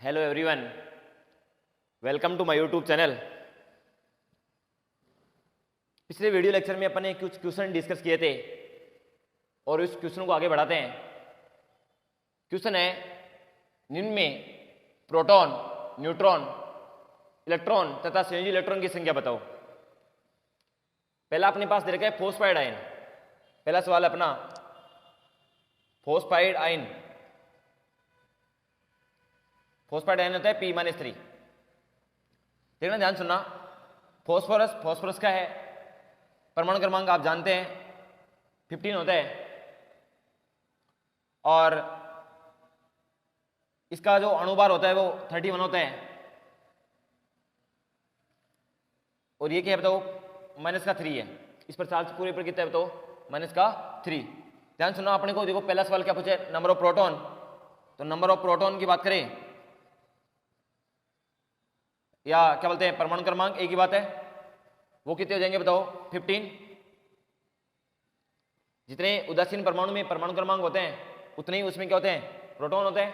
Hello everyone, welcome to my YouTube channel. पिछले video lecture में अपन ने कुछ क्वेश्चन डिस्कस किए थे और इस क्वेश्चन को आगे बढ़ाते हैं। क्वेश्चन है, निम्न में प्रोटॉन, न्यूट्रॉन, इलेक्ट्रॉन तथा संयोजी इलेक्ट्रॉन की संख्या बताओ। पहला अपने पास दे रखा है फॉस्फाइड आयन। पहला सवाल अपना फॉस्फाइड आयन। फॉस्फाइड आयन होता है P-3। देखना, ध्यान सुनना। फॉस्फोरस का है परमाणु क्रमांक आप जानते हैं 15 होता है और इसका जो अणुभार होता है वो 31 होता है। और ये क्या है बताओ, -3 है। इस पर चार्ज पूरे पर कितना है बताओ, -3। ध्यान सुनना, अपने को देखो पहला सवाल क्या पूछा है, नंबर ऑफ प्रोटॉन। तो नंबर ऑफ प्रोटॉन की बात करें या क्या बोलते हैं परमाणु क्रमांक, एक ही बात है, वो कितने हो जाएंगे बताओ, 15। जितने उदासीन परमाणु में परमाणु क्रमांक होते हैं उतने ही उसमें क्या होते हैं, प्रोटॉन होते हैं।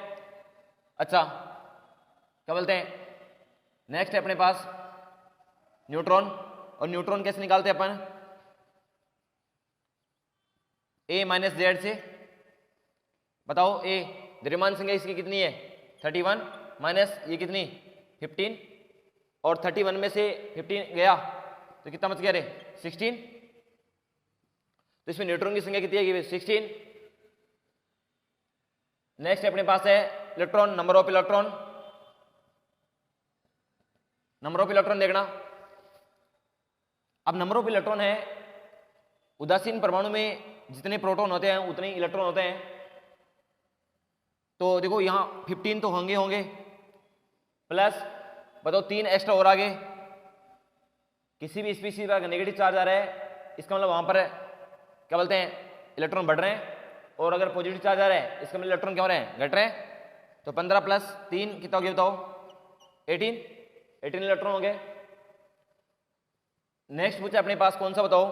अच्छा, क्या बोलते हैं, नेक्स्ट है अपने पास न्यूट्रॉन। और न्यूट्रॉन कैसे निकालते हैं अपन, A-Z से। बताओ, ए द्रव्यमान संख्या इसकी कितनी है, 31 माइनस ये कितनी, 15। और 31 में से 15 गया तो कितना बच गया रे, 16। तो इसमें न्यूट्रॉन की संख्या कितनी है, 16। नेक्स्ट अपने पास है electron, number of electron. Number of electron देखना, अब नंबर ऑफ इलेक्ट्रॉन है, उदासीन परमाणु में जितने प्रोटॉन होते हैं उतने ही इलेक्ट्रॉन होते हैं। तो देखो यहां 15 तो होंगे प्लस बताओ 3 एक्स्ट्रा और आगे। किसी भी स्पीशीज का नेगेटिव चार्ज आ रहा है, इसका मतलब वहां पर क्या बोलते हैं, इलेक्ट्रॉन बढ़ रहे हैं। और अगर पॉजिटिव चार्ज आ रहा है, इसका मतलब इलेक्ट्रॉन क्या हो रहे हैं, घट रहे हैं। तो 15 + 3 कितना हो गया बताओ, 18 इलेक्ट्रॉन हो गए। नेक्स्ट पूछा अपने पास कौन सा बताओ,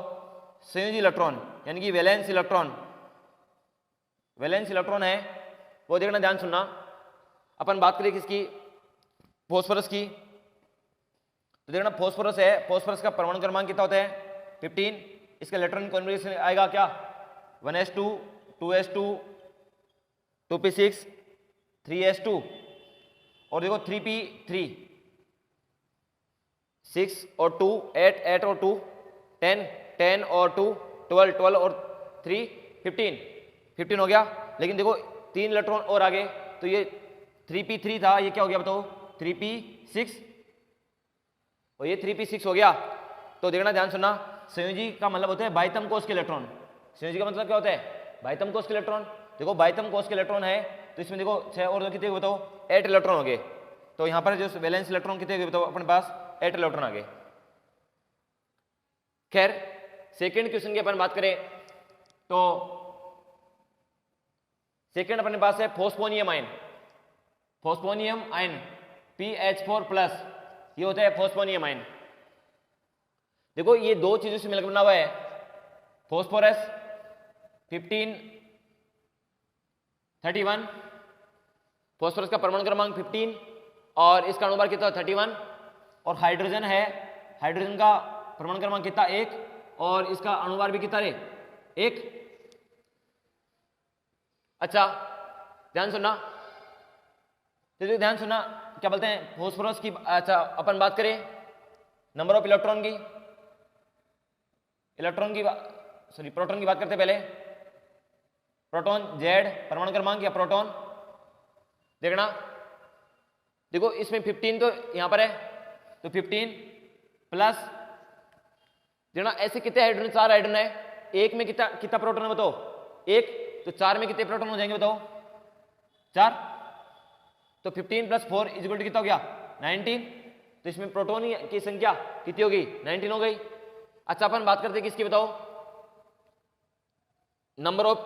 संयोजी इलेक्ट्रॉन, यानी कि वैलेंस इलेक्ट्रॉन। वैलेंस इलेक्ट्रॉन है वो, देखना ध्यान सुनना। अपन बात करें किसकी, फॉस्फोरस की। तो देखना फॉस्फोरस है, फॉस्फोरस का परमाणु क्रमांक कितना होता है, 15। इसका इलेक्ट्रॉन कॉन्फ़िगरेशन आएगा क्या, 1s2 2s2 2p6 3s2। और देखो 3p3 6 और 2 8 8 और 2 10 10 और 2 12 12 और 3 15 हो गया। लेकिन देखो 3 इलेक्ट्रॉन और आगे, तो ये 3p3 था, ये क्या हो गया बताओ, 3p6। और ये 3p6 हो गया। तो देखना ध्यान सुनना, संयोजी का मतलब होता है बाह्यतम कोश के इलेक्ट्रॉन। संयोजी का मतलब क्या होता है, बाह्यतम कोश के इलेक्ट्रॉन। देखो बाह्यतम कोश के इलेक्ट्रॉन है, तो इसमें देखो 6 और 2 कितने बताओ, 8 इलेक्ट्रॉन हो गए। तो यहां पर जो वैलेंस इलेक्ट्रॉन कितने बताओ अपने पास, 8 इलेक्ट्रॉन आ गए। खैर, सेकेंड क्वेश्चन की अपन बात करें तो सेकेंड अपने पास है phosphonium ion. Phosphonium ion PH4+, ये होता है फॉस्फोनियम आयन। देखो ये दो चीजों से मिलकर बना हुआ है, फॉस्फोरस 15 31, फॉस्फोरस का परमाणु क्रमांक 15 और इसका अणुभार कितना 31। और हाइड्रोजन है, हाइड्रोजन का परमाणु क्रमांक कितना 1 और इसका अणुभार भी कितना रे, 1। अच्छा, ध्यान सुनना, तो ध्यान सुनना, क्या बोलते हैं फॉस्फोरस की। अच्छा, अपन बात करें नंबर ऑफ इलेक्ट्रॉन की, प्रोटॉन की बात करते हैं पहले। प्रोटॉन Z परमाणु क्रमांक या प्रोटॉन, देखना देखो इसमें 15 तो यहां पर है, तो 15 प्लस देखना ऐसे कितने हाइड्रोजन, 4 हाइड्रोजन है, एक में कितना कितना प्रोटॉन है बताओ, 1। तो 4 में कितने प्रोटॉन हो जाएंगे बताओ, 4। तो 15 + 4 = कितना हो गया, 19। तो इसमें प्रोटॉन की संख्या कितनी होगी, 19 हो गई। अच्छा, अपन बात करते हैं किसकी बताओ, नंबर ऑफ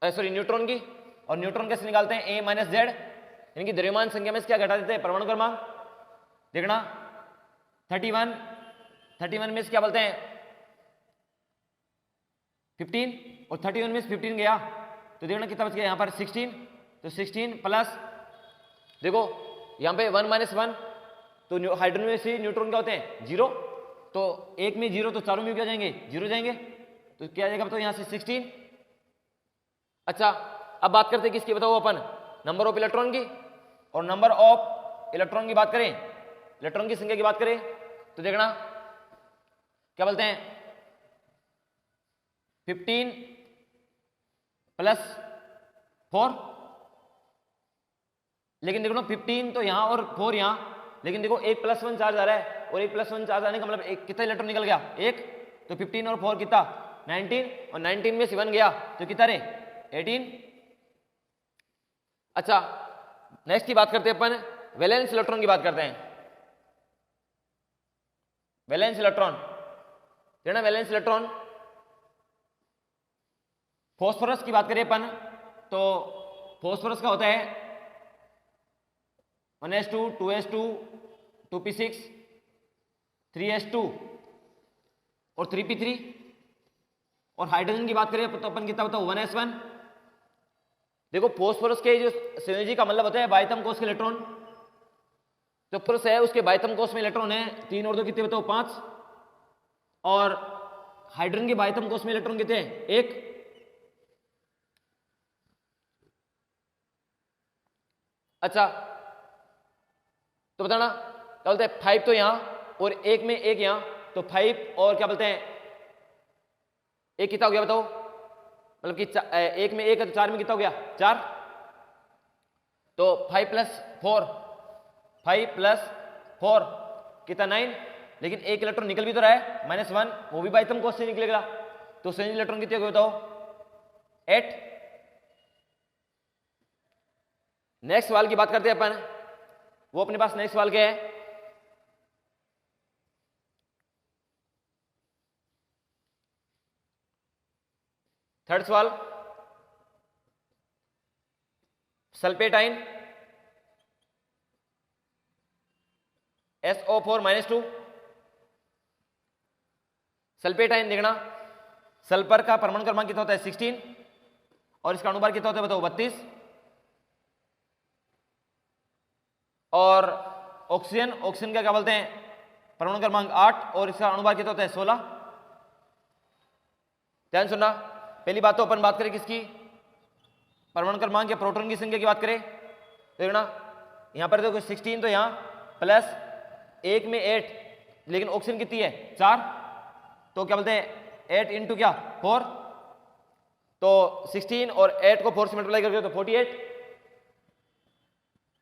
न्यूट्रॉन की। और न्यूट्रॉन कैसे निकालते हैं, A-Z, यानी कि द्रव्यमान संख्या में क्या घटा देते हैं, परमाणु क्रमांक। देखना 31 में से क्या बोलते हैं 15, और 31 में से 15 गया तो देखना कितना बच गया यहाँ पर 16। तो 16 + देखो यहाँ पे 1 - 1, तो हाइड्रोजन में से न्यूट्रॉन क्या होते हैं 0, तो एक में 0 तो चारों में क्या जाएंगे 0 जाएंगे, तो क्या जाएगा बताओ यहाँ से 16। अच्छा अब बात करते हैं किसकी बताओ अपन, नंबर ऑफ इलेक्ट्रॉन की, और नंबर ऑफ इलेक्ट्रॉन की बात करें, इलेक्ट्रॉन की संख्या की बात करें तो देखना क्या बोलते हैं 15 + 4, लेकिन देखो ना 15 तो यहां और 4 यहां, लेकिन देखो एक +1 चार्ज आ रहा है, और एक +1 चार्ज आने का मतलब एक कितना इलेक्ट्रॉन निकल गया एक, तो 15 और 4 कितना 19, और 19 में से 1 गया तो कितना रहे 18। अच्छा नेक्स्ट की बात करते हैं अपन, वैलेंस इलेक्ट्रॉन की बात करते हैं। वैलेंस इलेक्ट्रॉन देखना, वैलेंस इलेक्ट्रॉन फॉस्फोरस की बात करें अपन तो फॉस्फोरस का होता है 1s2 2s2 2p6 3s2 और 3p3, और हाइड्रोजन की बात करें तो अपन कितना होता है 1s1। देखो फॉस्फोरस के जो संयोजी का मतलब होता है बाह्यतम कोष के इलेक्ट्रॉन, जो फॉस्फोरस है उसके बाह्यतम कोष में इलेक्ट्रॉन है 3 और 2 कितने बताओ 5, और हाइड्रोजन के बाह्यतम कोष में इलेक्ट्रॉन कितने हैं 1। अच्छा तो बताना क्या बोलते हैं 5 तो यहां और एक में एक यहां, तो 5 और क्या बोलते हैं एक कितना हो गया बताओ, मतलब कि एक में एक है तो 4 में कितना हो गया 4, तो 5 + 4 5 + 4 कितना 9, लेकिन एक इलेक्ट्रॉन निकल भी तो रहा है -1, वो भी बाह्यतम कोष से निकलेगा, तो संयोजी इलेक्ट्रॉन कितने हो गए बताओ 8। नेक्स्ट सवाल की बात करते हैं अपन, वो अपने पास नेक्स्ट सवाल क्या है, थर्ड सवाल, sulphate ion SO4 -2। Sulphate ion देखना, सल्फर का परमाणु क्रमांक कितना होता है 16, और इसका अणुभार कितना होता है बताओ 32, और ऑक्सीजन, ऑक्सीजन का क्या बोलते हैं परमाणु क्रमांक 8, और इसका अणुभार कितना होता है 16। ध्यान सुनना, पहली बात तो अपन बात करें किसकी, परमाणु क्रमांक या प्रोटॉन की संख्या की बात करें तो देखना यहां पर देखो 16, तो यहां प्लस एक में 8, लेकिन ऑक्सीजन कितनी है 4, तो क्या बोलते हैं 8 × क्या 4, तो 16 और 8 को 4 से मल्टीप्लाई करके तो 48,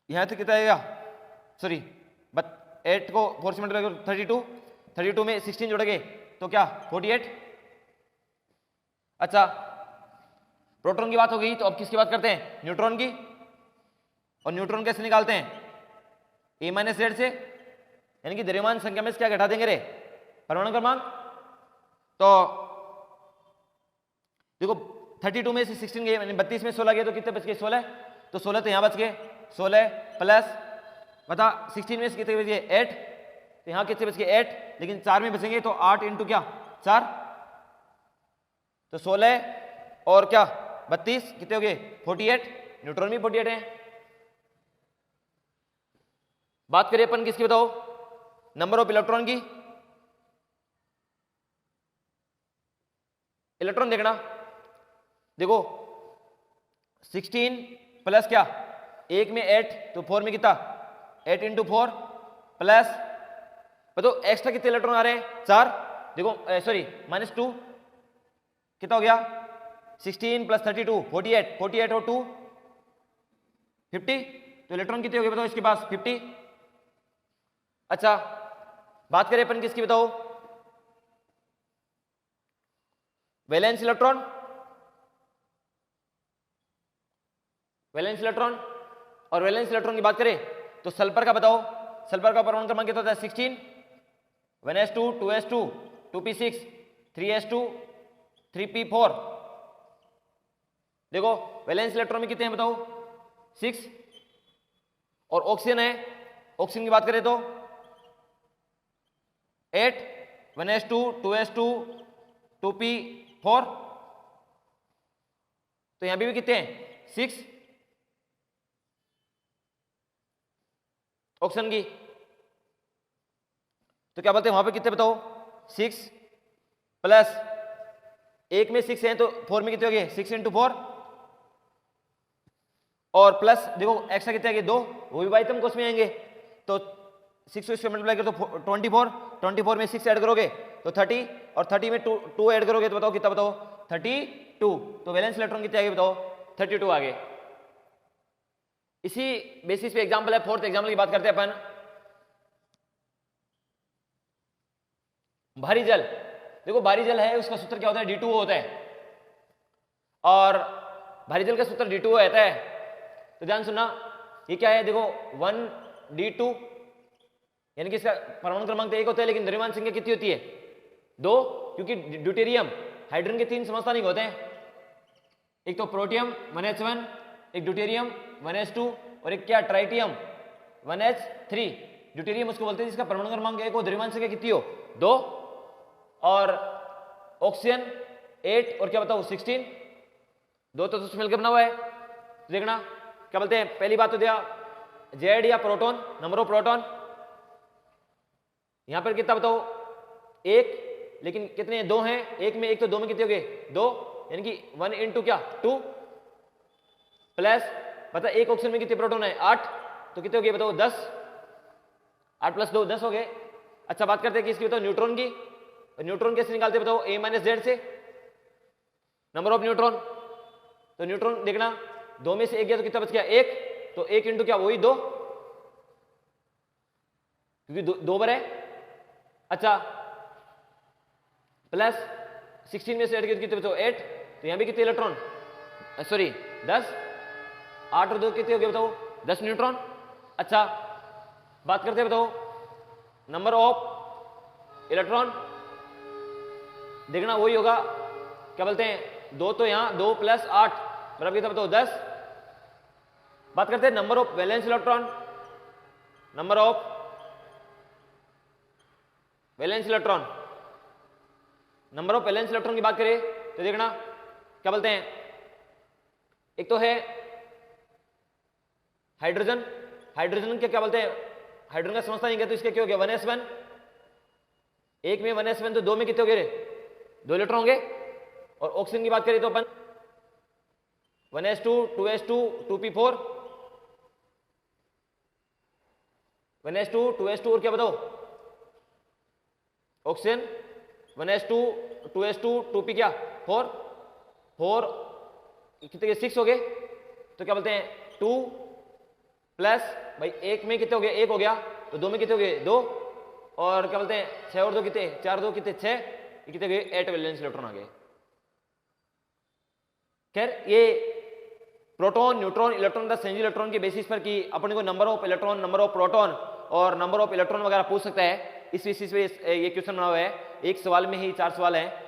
यहां तो कितना आएगा सॉरी 8 को 4 से मल्टीप्लाई करो 32, 32 में 16 जोड़ेंगे तो क्या 48। अच्छा प्रोटॉन की बात हो गई, तो अब किसकी बात करते हैं न्यूट्रॉन की, और न्यूट्रॉन कैसे निकालते हैं A - Z से, यानी कि द्रव्यमान संख्या में से क्या घटा देंगे रे परमाणु क्रमांक, तो देखो 32 में से 16 गए, यानी 32 में 16 गए तो कितने बच गए 16, तो 16 तो यहां बच गए 16 प्लस बता 16 में से कितने बच गए 8, तो यहां कितने बच गए 8, लेकिन 4 में बचेंगे तो 8 × क्या 4, तो 16 और क्या 32 कितने हो गए 48, न्यूट्रॉन भी 48 है। बात करिए अपन किसकी बताओ नंबर ऑफ इलेक्ट्रॉन की, इलेक्ट्रॉन देखना देखो 16 प्लस क्या एक में 8, तो 4 में कितना 8 × 4 प्लस बताओ एक्स्ट्रा कितने इलेक्ट्रॉन आ रहे हैं 4, देखो सॉरी -2 कितना हो गया 16 + 32 48, 48 और 2 50, तो इलेक्ट्रॉन कितने हो गए बताओ इसके पास 50। अच्छा बात करें अपन किसकी बताओ वैलेंस इलेक्ट्रॉन, वैलेंस इलेक्ट्रॉन, और वैलेंस इलेक्ट्रॉन की बात करें तो सल्फर का बताओ, सल्फर का परमाणु क्रमांक कितना होता है 16, 1s2 2s2 2p6 3s2 3p4, देखो वैलेंस इलेक्ट्रॉन में कितने हैं बताओ 6, और ऑक्सीजन है, ऑक्सीजन की बात करें तो 8 1s2 2s2 2p4, तो यहां भी कितने हैं 6, ऑक्सीजन की। तो क्या बोलते हैं वहां पे कितने बताओ, 6 प्लस एक में 6 है तो 4 में कितने हो गए, 6 इंटू 4 और प्लस देखो एक्स्ट्रा कितने आ गए 2, वो भी बाइतम को उसमें आएंगे। तो 6 को इसमें मल्टीप्लाई करो तो 24 में 6 ऐड करोगे तो 30 और 30 में 2 ऐड करोगे तो बताओ कितना, बताओ 32। तो वैलेंस इलेक्ट्रॉन कितने आगे बताओ, 32 आगे। इसी बेसिस पे एग्जांपल है, फोर्थ एग्जांपल की बात करते हैं अपन। भारी जल, देखो भारी जल है उसका सूत्र क्या होता है, D2O होता है। और भारी जल का सूत्र D2O रहता है। तो ध्यान सुनना, ये क्या है देखो 1D2 यानी कि इसका परमाणु क्रमांक 1 होता है लेकिन द्रव्यमान संख्या कितनी होती है 2, क्योंकि ड्यूटेरियम हाइड्रोजन के 3 समस्थानिक होते हैं, एक तो प्रोटियम 1H1, एक ड्यूटेरियम 1H2 और एक क्या ट्राइटियम 1H3। ड्यूटेरियम उसको बोलते हैं जिसका परमाणु क्रमांक 1 हो, द्रव्यमान संख्या कितनी हो 2, और ऑक्सीजन 8 और क्या बताओ 16, 2 तो उसमें मिलकर बना हुआ है। तो देखना क्या बोलते हैं, पहली बात तो दिया जेड या प्रोटॉन, नंबर ऑफ प्रोटॉन, यहां पर कितना बताओ 1, लेकिन कितने 2 हैं, 1 में 1 तो 2 में कितने हो गए 2, यानी कि 1 इंटू क्या 2 प्लस पता 1 ऑक्सीजन में कितने प्रोटॉन है 8, तो कितने हो गए बताओ 10, 8 प्लस 2 10 हो गए। अच्छा बात करते हैं कि इसकी बताओ न्यूट्रॉन की, न्यूट्रॉन कैसे निकालते बताओ A माइनस जेड से, नंबर ऑफ न्यूट्रॉन। तो न्यूट्रॉन देखना 2 में से 1 गया तो कितना बच गया 1, तो 1 इंटू क्या वही 2, क्योंकि 2 बार है। अच्छा प्लस 16 में से 8 गया तो कितने बचो 8, तो यहां भी कितने इलेक्ट्रॉन सॉरी 10, 8 और 2 कितने हो गए बताओ 10 न्यूट्रॉन। अच्छा बात करते हैं बताओ नंबर ऑफ इलेक्ट्रॉन, देखना वही होगा क्या बोलते हैं 2 तो यहां 2 प्लस 8 बराबर कितना बताओ 10। बात करते हैं number of valence electron, number of valence electron, number of valence electron की बात करें तो देखना क्या बोलते हैं, एक तो है हाइड्रोजन, हाइड्रोजन के क्या बोलते हैं हाइड्रोजन का समझता नहीं गया तो इसके क्या हो गया 1s1, 1 में 1s1 तो 2 में कितने हो गए 2 इलेक्ट्रॉन होंगे। और ऑक्सीजन की बात करें तो अपन 1s2 2s2 2p4, 1s2 2s2 और क्या बताओ ऑक्सीजन 1s2 2s2 2p क्या 4 कितने 6 हो गए। तो क्या बोलते हैं 2 प्लस भाई 1 में कितने हो गए 1 हो गया, तो 2 में कितने हो गए 2, और क्या बोलते हैं 6 और 2 कितने 4 2 कितने 6, ये कितने गए 8 वैलेंस इलेक्ट्रॉन आ गए। खैर ये प्रोटॉन न्यूट्रॉन इलेक्ट्रॉन का संयोजी इलेक्ट्रॉन के बेसिस पर कि अपने को number of electron, number of proton और नंबर ऑफ इलेक्ट्रॉन वगैरह पूछ सकता है, इस बेसिस पे ये क्वेश्चन बना हुआ है। एक सवाल में ही 4 सवाल हैं।